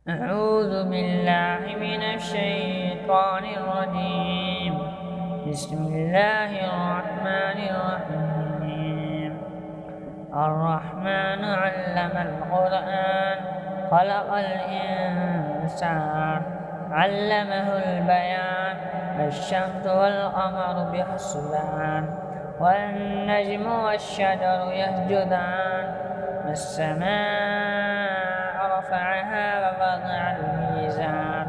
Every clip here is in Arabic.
أعوذ بالله من الشيطان الرجيم. بسم الله الرحمن الرحيم. الرحمن علم القرآن خلق الإنسان علمه البيان. الشمس والقمر بحسبان والنجم والشجر يسجدان والسماء رفعها ووضع الميزان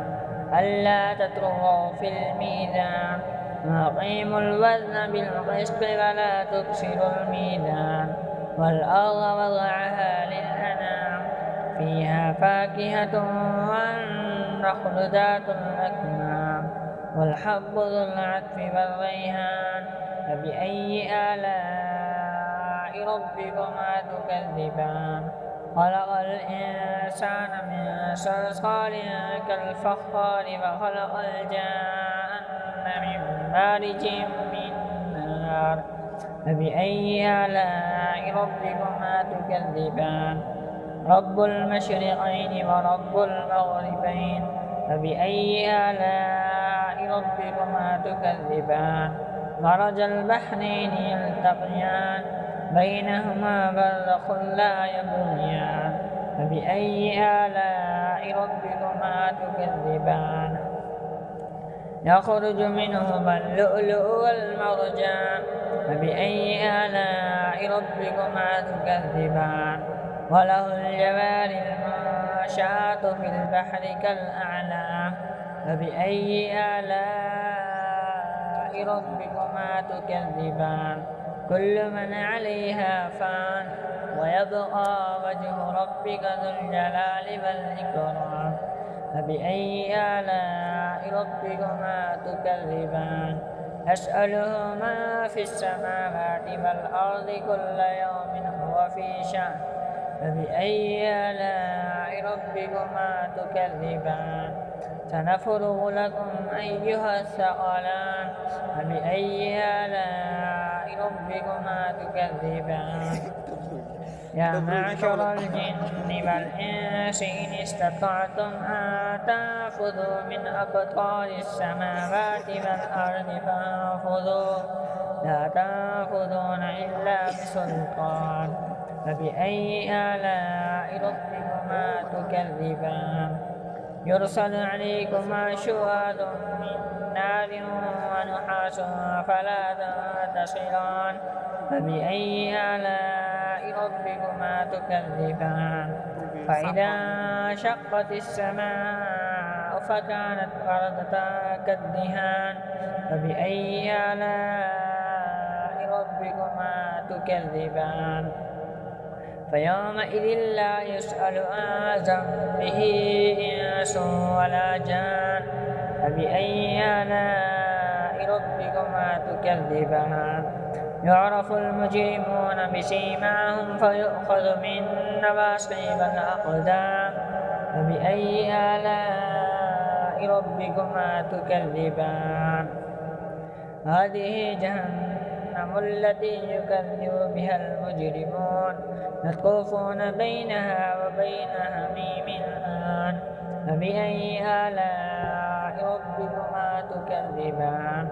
ألا تطغوا في الميزان وأقيموا الوزن بالقسط ولا تخسروا الميزان والأرض وضعها للأنام فيها فاكهة والنخل ذات الأكمام والحب ذو العطف والريحان فبأي آلاء ربكما تكذبان خلق الإنسان من صلصال كالفخار وخلق الجان من مارج من نار فبأي آلاء ربكما تكذبان رب المشرقين ورب المغربين فبأي آلاء ربكما تكذبان مرج البحرين يلتقيان بينهما برزخ لا يبغيان فبأي آلاء ربكما تكذبان يخرج منهما اللؤلؤ والمرجان فبأي آلاء ربكما تكذبان وله الجوار المنشآت في البحر كالأعلام فبأي آلاء ربكما تكذبان كل من عليها فان ويبقى وجه ربك ذو الجلال والإكرام فبأي آلاء ربكما تكذبان يسأله ما في السماوات والأرض كل يوم هو في شأن فبأي آلاء ربكما تكذبان سنفرغ لكم أيها الثقلان فبأي آلاء ربكما تكذبان يا معشر الجن والإنس إن استطعتم أن تنفذوا من أقطار السماوات والأرض فانفذوا لا تنفذون إلا بسلطان فبأي آلاء ربكما تكذبان يرسل عليكما شواظ من نار ونحاس فلا تنتصران فبأي آلاء ربكما تكذبان فإذا انشقت السماء فكانت وردة كالدهان فبأي آلاء ربكما تكذبان فيومئذ لا يسأل عن ذنبه إنس ولا جان فبأي آلاء ربكما تكذبان يعرف المجرمون بسيماهم فيؤخذ من نواصي والأقدام فبأي آلاء ربكما تكذبان هذه جهنم التي يكذب بها المجرمون يطوفون بينها وبين حميم آن فبأي آلاء ربكما تكذبان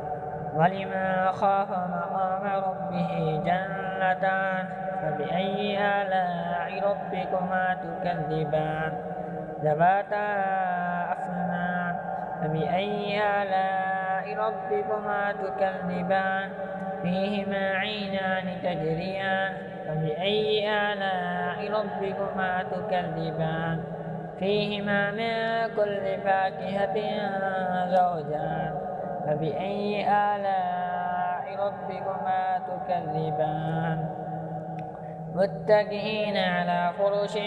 ولمن خاف مقام ربه جنتان فبأي آلاء ربكما تكذبان ذواتا أفنان فبأي آلاء ربكما تكذبان فيهما عينان تجريان فبأي آلاء ربكما تكذبان فيهما من كل فاكهة زوجان فبأي آلاء ربكما تكذبان متكئين على فرش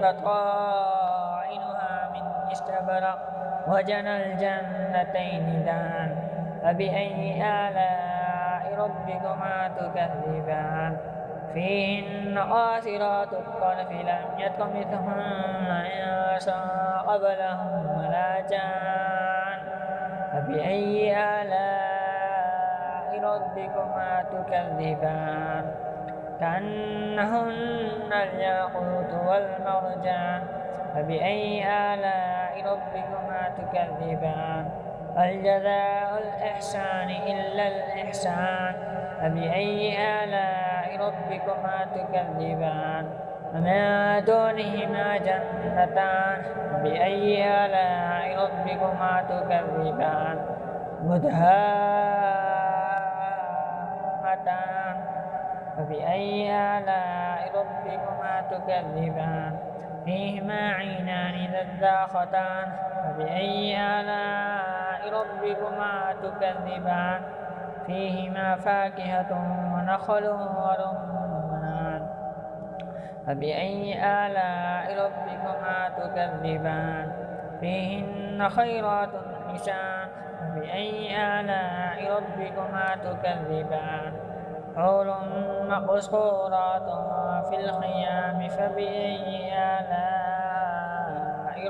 بطائنها من استبرق وجنى الجنتين دان فبأي آلاء ربكما تكذبان فيهن قاصرات الطرف لم يطمثهن إنس قبلهم ولا جان فبأي آلاء ربكما تكذبان كأنهن الياقوت والمرجان فبأي آلاء ربكما تكذبان هل جزاء الإحسان إلا الإحسان فبأي آلاء ربكما تكذبان ومن دونهما جنتان فبأي آلاء ربكما تكذبان مدهامتان فبأي آلاء ربكما تكذبان فيهما عينان نضاختان فبأي آلاء ربكما تكذبان فيهما فاكهة ونخل ورمان فبأي آلاء ربكما تكذبان فيهن خيرات حسان فبأي آلاء ربكما تكذبان حور مقصورات في الخيام فبأي آلاء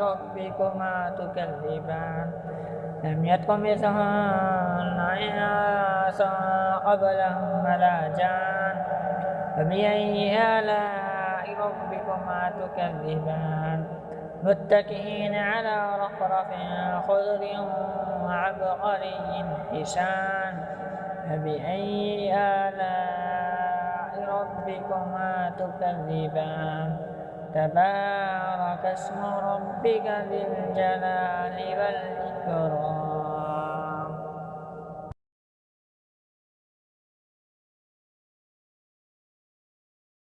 ربكما تكذبان لم يطمثهن إنس قبلهم ولا جان فبأي آلاء ربكما تكذبان متكئين على رفرف خضر وعبقري حسان فبأي آلاء ربكما تكذبان تبارك اسم ربك ذي الجلال والإكرام